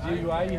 JUI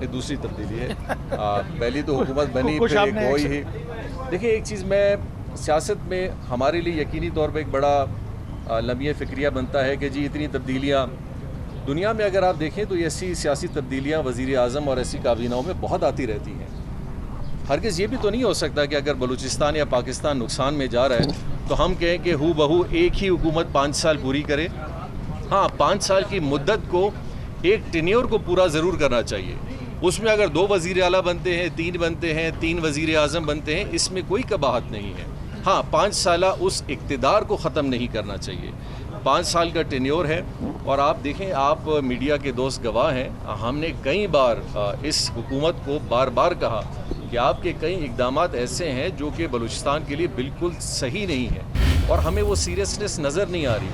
یہ دوسری تبدیلی ہے. پہلی تو حکومت بنی پھر ایک وہی ہی. دیکھیں ایک چیز میں سیاست میں ہمارے لیے یقینی طور پہ ایک بڑا لمحہ فکریہ بنتا ہے کہ جی اتنی تبدیلیاں دنیا میں اگر آپ دیکھیں تو ایسی سیاسی تبدیلیاں وزیر اعظم اور ایسی کابینوں میں بہت آتی رہتی ہیں. ہرگز یہ بھی تو نہیں ہو سکتا کہ اگر بلوچستان یا پاکستان نقصان میں جا رہا ہے تو ہم کہیں کہ ہو بہو ایک ہی حکومت 5 سال پوری کرے. ہاں 5 سال کی مدت کو ایک ٹینیور کو پورا ضرور کرنا چاہیے. اس میں اگر 2 وزیر اعلیٰ بنتے ہیں 3 بنتے ہیں 3 وزیر اعظم بنتے ہیں اس میں کوئی قباحت نہیں ہے. ہاں 5 سالہ اس اقتدار کو ختم نہیں کرنا چاہیے. 5 سال کا ٹینیور ہے. اور آپ دیکھیں آپ میڈیا کے دوست گواہ ہیں, ہم نے کئی بار اس حکومت کو بار بار کہا کہ آپ کے کئی اقدامات ایسے ہیں جو کہ بلوچستان کے لیے بالکل صحیح نہیں ہے اور ہمیں وہ سیریسنس نظر نہیں آ رہی.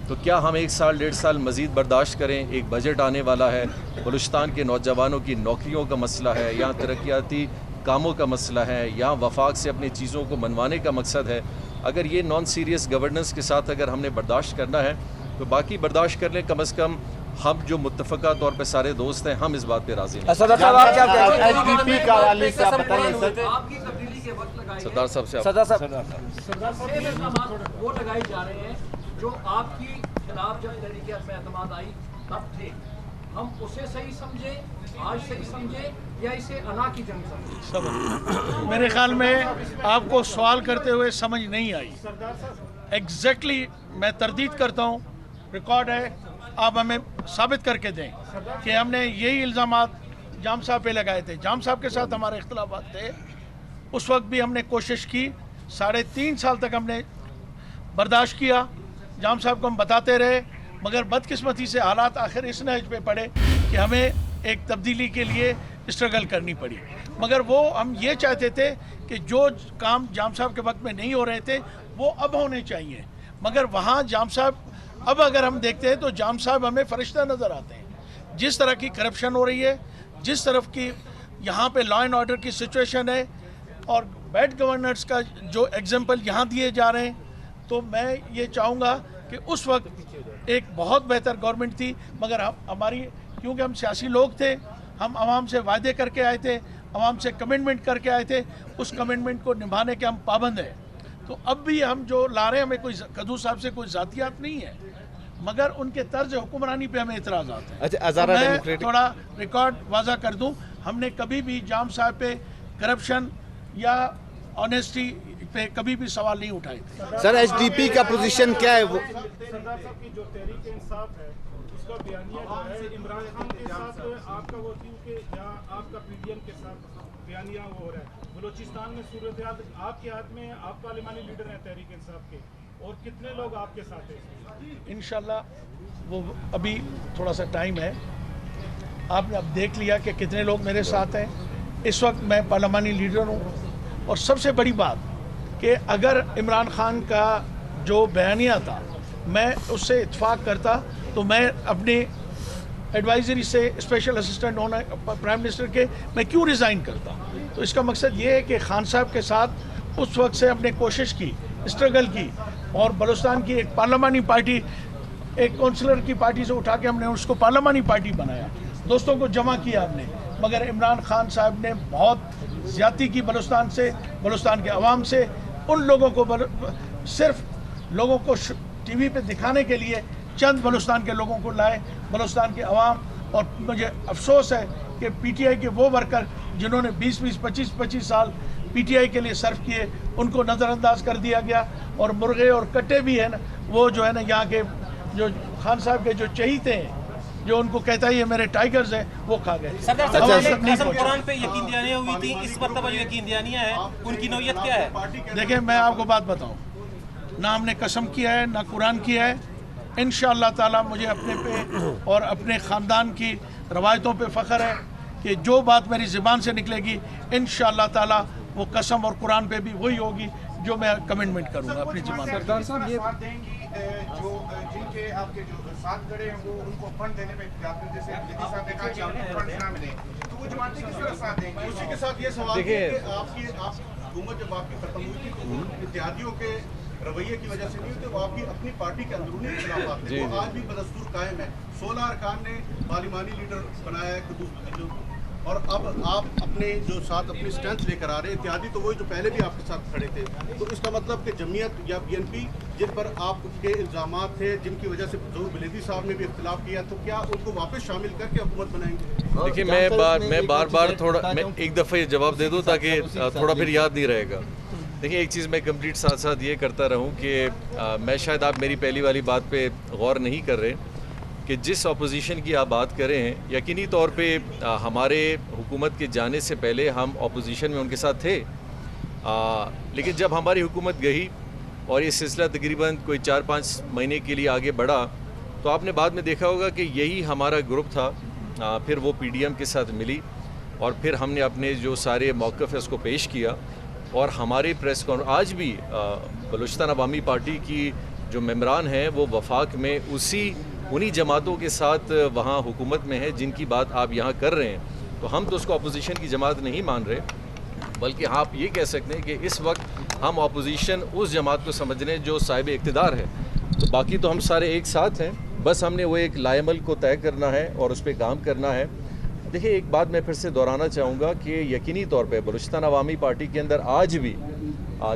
تو کیا ہم 1 سال 1.5 سال مزید برداشت کریں؟ ایک بجٹ آنے والا ہے, بلوچستان کے نوجوانوں کی نوکریوں کا مسئلہ ہے, یا ترقیاتی کاموں کا مسئلہ ہے, یا وفاق سے اپنی چیزوں کو منوانے کا مقصد ہے. اگر یہ نان سیریس گورننس کے ساتھ اگر ہم نے برداشت کرنا ہے تو باقی برداشت کر لیں. کم از کم ہم جو متفقہ طور پہ سارے دوست ہیں ہم اس بات پہ راضی ہیں. صدر صاحب آپ کیا کہتے ہیں ایچ ڈی پی کا حوالے سے آپ بتائیں سر. آپ کی تبدیلی کے وقت لگائے سردار صاحب سے صدر صاحب اقدامات وہ لگائے جا رہے ہیں جو آپ کی خلاف جب تحریک عدم اعتماد آئی تب تھے. ہم اسے صحیح سمجھیں, آج صحیح سمجھیں, یا اسے انا کی جنگ سمجھیں؟ میرے خیال میں آپ کو سوال کرتے ہوئے سمجھ نہیں آئی. ایگزیکٹلی میں تردید کرتا ہوں, ریکارڈ ہے, آپ ہمیں ثابت کر کے دیں کہ ہم نے یہی الزامات جام صاحب پہ لگائے تھے. جام صاحب کے ساتھ ہمارے اختلافات تھے, اس وقت بھی ہم نے کوشش کی, 3.5 سال تک ہم نے برداشت کیا, جام صاحب کو ہم بتاتے رہے, مگر بدقسمتی سے حالات آخر اس نہج پہ پڑے کہ ہمیں ایک تبدیلی کے لیے اسٹرگل کرنی پڑی. مگر وہ ہم یہ چاہتے تھے کہ جو کام جام صاحب کے وقت میں نہیں ہو رہے تھے وہ اب ہونے چاہیے. مگر وہاں جام صاحب, اب اگر ہم دیکھتے ہیں تو جام صاحب ہمیں فرشتہ نظر آتے ہیں. جس طرح کی کرپشن ہو رہی ہے, جس طرف کی یہاں پہ لا اینڈ آرڈر کی سچویشن ہے, اور بیڈ گورننس کا جو ایگزامپل یہاں دیے جا رہے ہیں, تو میں یہ چاہوں گا کہ اس وقت ایک بہت بہتر گورنمنٹ تھی. مگر ہماری, کیونکہ ہم سیاسی لوگ تھے, ہم عوام سے وعدے کر کے آئے تھے, عوام سے کمٹمنٹ کر کے آئے تھے, اس کمٹمنٹ کو نبھانے کے ہم پابند ہیں. تو اب بھی ہم جو لا رہے ہیں, ہمیں کوئی قدو صاحب سے کوئی ذاتیات نہیں ہے, مگر ان کے طرز حکمرانی پہ ہمیں اعتراضات ہیں. میں تھوڑا ریکارڈ واضح کر دوں, ہم نے کبھی بھی جام صاحب پہ کرپشن یا آنیسٹی پہ کبھی بھی سوال نہیں اٹھائے تھے. سر ایچ ڈی پی کا پوزیشن کیا ہے؟ سردار صاحب کی جو تحریک انصاف ہے اس کا بیانیہ جو ہے عمران خان کے ساتھ آپ کا وہ تھی کہ یا آپ کا پی ڈی ایم کے ساتھ بیانیہ وہ ہو رہا ہے. بلوچستان میں صورتحال آپ کے ہاتھ میں ہے, آپ پارلیمانی لیڈر ہیں تحریک انصاف کے, اور کتنے لوگ آپ کے ساتھ ہیں؟ انشاءاللہ وہ ابھی تھوڑا سا ٹائم ہے, آپ نے اب دیکھ لیا کہ کتنے لوگ میرے ساتھ ہیں. اس وقت میں پارلیمانی لیڈر ہوں, اور سب سے بڑی بات کہ اگر عمران خان کا جو بیانیہ تھا میں اس سے اتفاق کرتا تو میں اپنی ایڈوائزری سے اسپیشل اسسٹنٹ ہونا پرائم منسٹر کے میں کیوں ریزائن کرتا. تو اس کا مقصد یہ ہے کہ خان صاحب کے ساتھ اس وقت سے ہم نے کوشش کی, اسٹرگل کی, اور بلوچستان کی ایک پارلیمانی پارٹی, ایک کونسلر کی پارٹی سے اٹھا کے ہم نے اس کو پارلیمانی پارٹی بنایا, دوستوں کو جمع کیا ہم نے. مگر عمران خان صاحب نے بہت زیادتی کی بلوچستان سے, بلوچستان کے عوام سے. ان لوگوں کو صرف لوگوں کو ٹی وی پہ دکھانے کے لیے چند بلوچستان کے لوگوں کو لائے, بلوچستان کے عوام. اور مجھے افسوس ہے کہ پی ٹی آئی کے وہ ورکر جنہوں نے 20-20, 25-25 سال پی ٹی آئی کے لیے صرف کیے, ان کو نظر انداز کر دیا گیا. اور مرغے اور کٹے بھی ہیں نا, وہ جو ہے نا یہاں کے جو خان صاحب کے جو چہیتے ہیں, جو ان کو کہتا ہے یہ میرے ٹائیگرز ہیں, وہ کھا گئے. قسم قرآن پہ یقین دہانیاں ہوئی تھی, اس مرتبہ جو یقین دہانیاں ہیں ان کی نوعیت کیا ہے؟ دیکھیں میں آپ کو بات بتاؤں, نہ ہم نے قسم کیا ہے نہ قرآن کیا ہے. انشاءاللہ تعالیٰ مجھے اپنے پہ اور اپنے خاندان کی روایتوں پہ فخر ہے کہ جو بات میری زبان سے نکلے گی انشاءاللہ تعالیٰ وہ قسم اور قرآن پہ بھی وہی ہوگی جو میں کمٹمنٹ کروں گا اپنی زبان. سردار صاحب یہ بات دیں گی جو جن کے آپ کے جو ساتھ کھڑے ہیں وہ ان کو فنڈ دینے پہ آپ نے جیسے صاحب نے کہا کہ آپ کو فنڈ نہ ملے تو وہ جماعتیں کس طرح ساتھ دیں گے؟ اسی کے ساتھ یہ سوال ہے کہ آپ حکومت جب آپ کی ختم ہوئی تھی تو اتحادیوں کے رویے کی وجہ سے نہیں ہوتے, وہ آپ کی اپنی پارٹی کے اندرونی اختلافات ہیں, وہ آج بھی بدستور قائم ہے. 16 ارکان نے پارلیمانی لیڈر بنایا ہے قدوس, اور اب آپ اپنے جو ساتھ اپنی اسٹرینتھ لے کر آ رہے ہیں، اتحادی تو وہی جو پہلے بھی آپ کے ساتھ کھڑے تھے، تو اس کا مطلب کہ جمعیت یا BNP جن پر آپ کے الزامات تھے، جن کی وجہ سے ظہور بلیدی صاحب نے بھی اختلاف کیا، تو کیا ان کو واپس شامل کر کے حکومت بنائیں گے؟ دیکھیے میں بار بار تھوڑا میں ایک دفعہ یہ جواب دے دوں تاکہ تھوڑا پھر یاد نہیں رہے گا. دیکھیں ایک چیز میں کمپلیٹ ساتھ ساتھ یہ کرتا رہوں کہ میں شاید آپ میری پہلی والی بات پہ غور نہیں کر رہے کہ جس اپوزیشن کی آپ بات کرے ہیں یقینی طور پہ ہمارے حکومت کے جانے سے پہلے ہم اپوزیشن میں ان کے ساتھ تھے، لیکن جب ہماری حکومت گئی اور یہ سلسلہ تقریباً کوئی 4-5 مہینے کے لیے آگے بڑھا تو آپ نے بعد میں دیکھا ہوگا کہ یہی ہمارا گروپ تھا. پھر وہ PDM کے ساتھ ملی اور پھر ہم نے اپنے جو سارے موقف ہے اس کو پیش کیا اور ہمارے پریس آج بھی بلوچستان عوامی پارٹی کی جو ممبران ہیں وہ وفاق میں انہی جماعتوں کے ساتھ وہاں حکومت میں ہیں جن کی بات آپ یہاں کر رہے ہیں. تو ہم تو اس کو اپوزیشن کی جماعت نہیں مان رہے، بلکہ آپ یہ کہہ سکتے ہیں کہ اس وقت ہم اپوزیشن اس جماعت کو سمجھ رہے ہیں جو صاحب اقتدار ہے. تو باقی تو ہم سارے ایک ساتھ ہیں، بس ہم نے وہ ایک لائے عمل کو طے کرنا ہے اور اس پہ کام کرنا ہے. دیکھیں ایک بات میں پھر سے دہرانا چاہوں گا کہ یقینی طور پہ بلوچستان عوامی پارٹی کے اندر آج بھی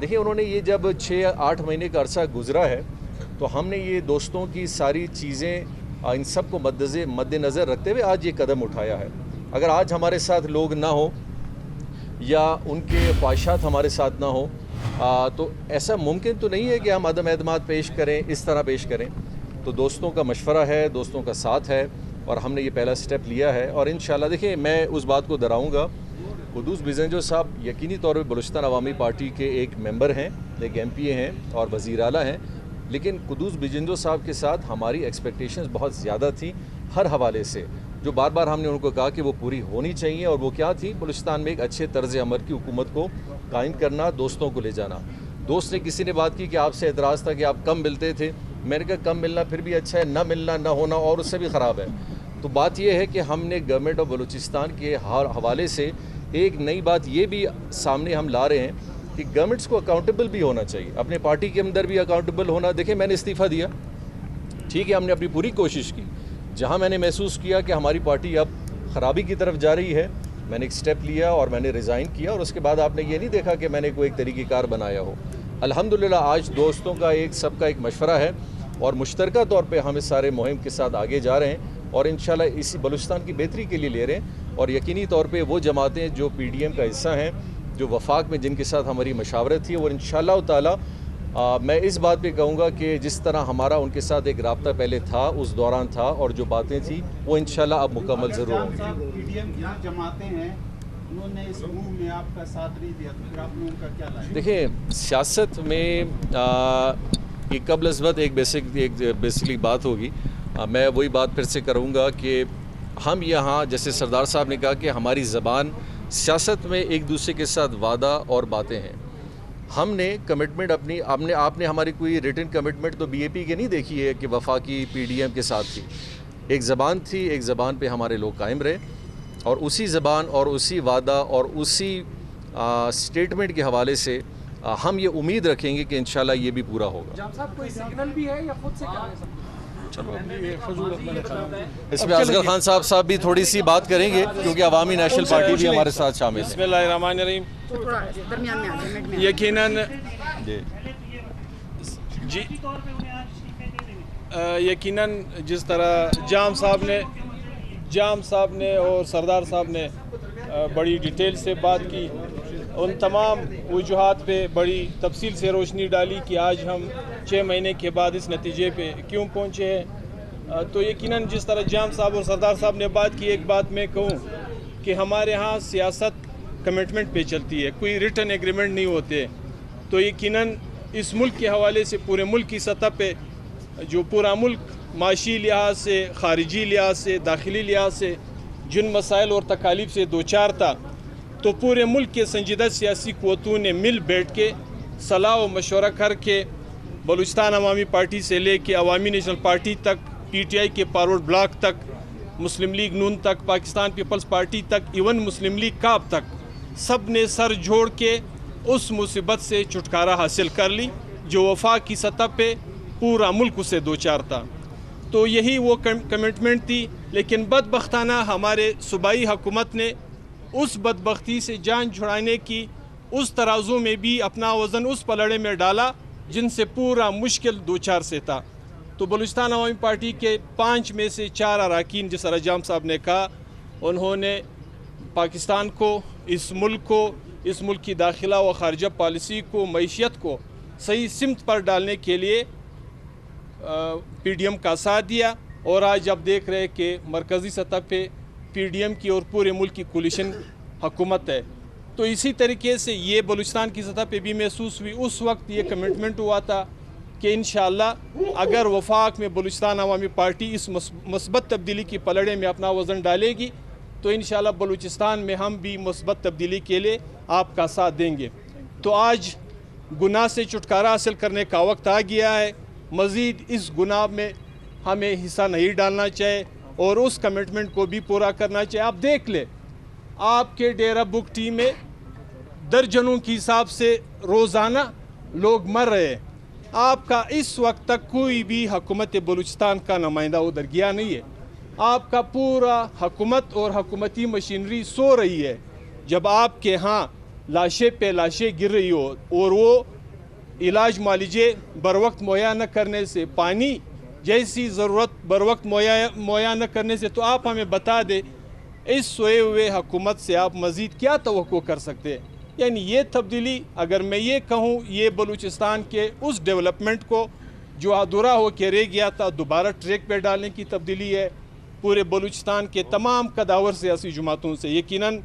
دیکھیں انہوں نے یہ جب 6-8 مہینے کا عرصہ گزرا ہے تو ہم نے یہ دوستوں کی ساری چیزیں ان سب کو مد نظر رکھتے ہوئے آج یہ قدم اٹھایا ہے. اگر آج ہمارے ساتھ لوگ نہ ہوں یا ان کے خواہشات ہمارے ساتھ نہ ہوں تو ایسا ممکن تو نہیں ہے کہ ہم عدم اعتماد پیش کریں، اس طرح پیش کریں. تو دوستوں کا مشورہ ہے، دوستوں کا ساتھ ہے اور ہم نے یہ پہلا سٹیپ لیا ہے اور انشاءاللہ دیکھیں میں اس بات کو دہراؤں گا. قدوس بزنجو صاحب یقینی طور پہ بلوچستان عوامی پارٹی کے ایک ممبر ہیں، ایک MP ہیں اور وزیر اعلیٰ ہیں، لیکن قدوس بزنجو صاحب کے ساتھ ہماری ایکسپیکٹیشنز بہت زیادہ تھیں ہر حوالے سے، جو بار بار ہم نے ان کو کہا کہ وہ پوری ہونی چاہیے. اور وہ کیا تھی؟ بلوچستان میں ایک اچھے طرز عمل کی حکومت کو قائم کرنا، دوستوں کو لے جانا. دوست نے کسی نے بات کی کہ آپ سے اعتراض تھا کہ آپ کم ملتے تھے. میں نے کہا کم ملنا پھر بھی اچھا ہے، نہ ملنا نہ ہونا اور اس سے بھی خراب ہے. تو بات یہ ہے کہ ہم نے گورنمنٹ آف بلوچستان کے حوالے سے ایک نئی بات یہ بھی سامنے ہم لا رہے ہیں کہ گورنمنٹس کو اکاؤنٹیبل بھی ہونا چاہیے، اپنے پارٹی کے اندر بھی اکاؤنٹیبل ہونا. دیکھیں میں نے استعفیٰ دیا، ٹھیک ہے، ہم نے اپنی پوری کوشش کی. جہاں میں نے محسوس کیا کہ ہماری پارٹی اب خرابی کی طرف جا رہی ہے میں نے ایک سٹیپ لیا اور میں نے ریزائن کیا. اور اس کے بعد آپ نے یہ نہیں دیکھا کہ میں نے کوئی ایک طریقہ کار بنایا ہو. الحمدللہ آج دوستوں کا سب کا ایک مشورہ ہے اور مشترکہ طور پہ ہم اس سارے مہم کے ساتھ آگے جا رہے ہیں اور انشاءاللہ اسی بلوچستان کی بہتری کے لیے لے رہے ہیں. اور یقینی طور پہ وہ جماعتیں جو PDM کا حصہ ہیں، جو وفاق میں جن کے ساتھ ہماری مشاورت تھی، اور انشاءاللہ تعالی میں اس بات پہ کہوں گا کہ جس طرح ہمارا ان کے ساتھ ایک رابطہ پہلے تھا اس دوران تھا اور جو باتیں تھیں وہ انشاءاللہ اب مکمل ضرور ہوں گی. PDM کی جماعتیں ہیں، انہوں نے اس موو میں آپ کا ساتھ نہیں دیا، تو پھر آپ نے ان کا کیا لایا؟ دیکھیں سیاست میں ایک قبل از وقت ایک بیسکلی بات ہوگی. میں وہی بات پھر سے کروں گا کہ ہم یہاں جیسے سردار صاحب نے کہا کہ ہماری زبان سیاست میں ایک دوسرے کے ساتھ وعدہ اور باتیں ہیں. ہم نے کمٹمنٹ اپنی آپ نے ہماری کوئی ریٹن کمٹمنٹ تو BAP کے نہیں دیکھی ہے کہ وفاقی PDM کے ساتھ تھی. ایک زبان تھی، ایک زبان پہ ہمارے لوگ قائم رہے اور اسی زبان اور اسی وعدہ اور اسی سٹیٹمنٹ کے حوالے سے ہم یہ امید رکھیں گے کہ انشاءاللہ یہ بھی پورا ہوگا. جام صاحب کوئی سگنل بھی ہے یا خود سے کر رہے ہیں؟ اس میں اصغر خان صاحب بھی تھوڑی سی بات کریں گے کیونکہ عوامی نیشنل پارٹی بھی ہمارے ساتھ شامل ہے. بسم اللہ الرحمن الرحیم. یقیناً جس طرح جام صاحب نے اور سردار صاحب نے بڑی ڈیٹیل سے بات کی، ان تمام وجوہات پہ بڑی تفصیل سے روشنی ڈالی کہ آج ہم 6 مہینے کے بعد اس نتیجے پہ کیوں پہنچے ہیں. تو یقیناً جس طرح جام صاحب اور سردار صاحب نے بات کی، ایک بات میں کہوں کہ ہمارے ہاں سیاست کمٹمنٹ پہ چلتی ہے، کوئی ریٹن ایگریمنٹ نہیں ہوتے. تو یقیناً اس ملک کے حوالے سے پورے ملک کی سطح پہ جو پورا ملک معاشی لحاظ سے، خارجی لحاظ سے، داخلی لحاظ سے جن مسائل اور تکالیف سے دوچار تھا، تو پورے ملک کے سنجیدہ سیاسی قوتوں نے مل بیٹھ کے صلاح و مشورہ کر کے بلوچستان عوامی پارٹی سے لے کے عوامی نیشنل پارٹی تک، PTI کے فارورڈ بلاک تک، مسلم لیگ نون تک، پاکستان پیپلز پارٹی تک، ایون مسلم لیگ کاپ تک، سب نے سر جوڑ کے اس مصیبت سے چھٹکارا حاصل کر لی جو وفاق کی سطح پہ پورا ملک اسے دوچار تھا. تو یہی وہ کمٹمنٹ تھی. لیکن بدبختانہ ہمارے صوبائی حکومت نے اس بدبختی سے جان چھڑانے کی اس ترازو میں بھی اپنا وزن اس پلڑے میں ڈالا جن سے پورا مشکل دوچار سے تھا. تو بلوچستان عوامی پارٹی کے 5 میں سے 4 اراکین، جس طرح جام صاحب نے کہا، انہوں نے پاکستان کو، اس ملک کی داخلہ و خارجہ پالیسی کو، معیشت کو صحیح سمت پر ڈالنے کے لیے پی ڈی ایم کا ساتھ دیا. اور آج آپ دیکھ رہے کہ مرکزی سطح پہ پی ڈی ایم کی اور پورے ملک کی کولیشن حکومت ہے. تو اسی طریقے سے یہ بلوچستان کی سطح پہ بھی محسوس ہوئی. اس وقت یہ کمٹمنٹ ہوا تھا کہ انشاءاللہ اگر وفاق میں بلوچستان عوامی پارٹی اس مثبت تبدیلی کی پلڑے میں اپنا وزن ڈالے گی تو انشاءاللہ بلوچستان میں ہم بھی مثبت تبدیلی کے لیے آپ کا ساتھ دیں گے. تو آج گناہ سے چھٹکارا حاصل کرنے کا وقت آ گیا ہے. مزید اس گناہ میں ہمیں حصہ نہیں ڈالنا چاہیے اور اس کمٹمنٹ کو بھی پورا کرنا چاہیے. آپ دیکھ لیں، آپ کے ڈیرہ بگٹی میں درجنوں کی حساب سے روزانہ لوگ مر رہے ہیں. آپ کا اس وقت تک کوئی بھی حکومت بلوچستان کا نمائندہ ادھر گیا نہیں ہے. آپ کا پورا حکومت اور حکومتی مشینری سو رہی ہے. جب آپ کے ہاں لاشیں پہ لاشیں گر رہی ہو اور وہ علاج معالجے بر وقت مہیا نہ کرنے سے، پانی جیسی ضرورت بر وقت مہیا نہ کرنے سے، تو آپ ہمیں بتا دیں اس سوئے ہوئے حکومت سے آپ مزید کیا توقع کر سکتے ہیں. یعنی یہ تبدیلی، اگر میں یہ کہوں، یہ بلوچستان کے اس ڈیولپمنٹ کو جو ادھورا ہو کے رہ گیا تھا دوبارہ ٹریک پہ ڈالنے کی تبدیلی ہے. پورے بلوچستان کے تمام قداور سیاسی جماعتوں سے، یقیناً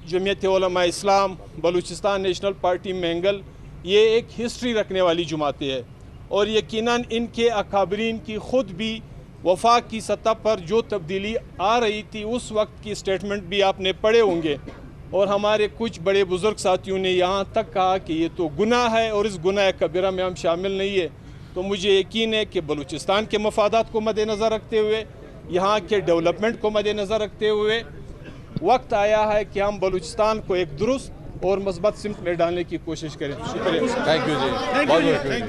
جمعیت علماء اسلام، بلوچستان نیشنل پارٹی مینگل، یہ ایک ہسٹری رکھنے والی جماعتیں ہیں اور یقیناً ان کے اکابرین کی خود بھی وفاق کی سطح پر جو تبدیلی آ رہی تھی اس وقت کی سٹیٹمنٹ بھی آپ نے پڑھے ہوں گے. اور ہمارے کچھ بڑے بزرگ ساتھیوں نے یہاں تک کہا کہ یہ تو گناہ ہے اور اس گناہ کبیرہ میں ہم شامل نہیں ہے. تو مجھے یقین ہے کہ بلوچستان کے مفادات کو مد نظر رکھتے ہوئے، یہاں کے ڈیولپمنٹ کو مد نظر رکھتے ہوئے وقت آیا ہے کہ ہم بلوچستان کو ایک درست اور مثبت سمت میں ڈالنے کی کوشش کریں. شکریہ. Thank you G.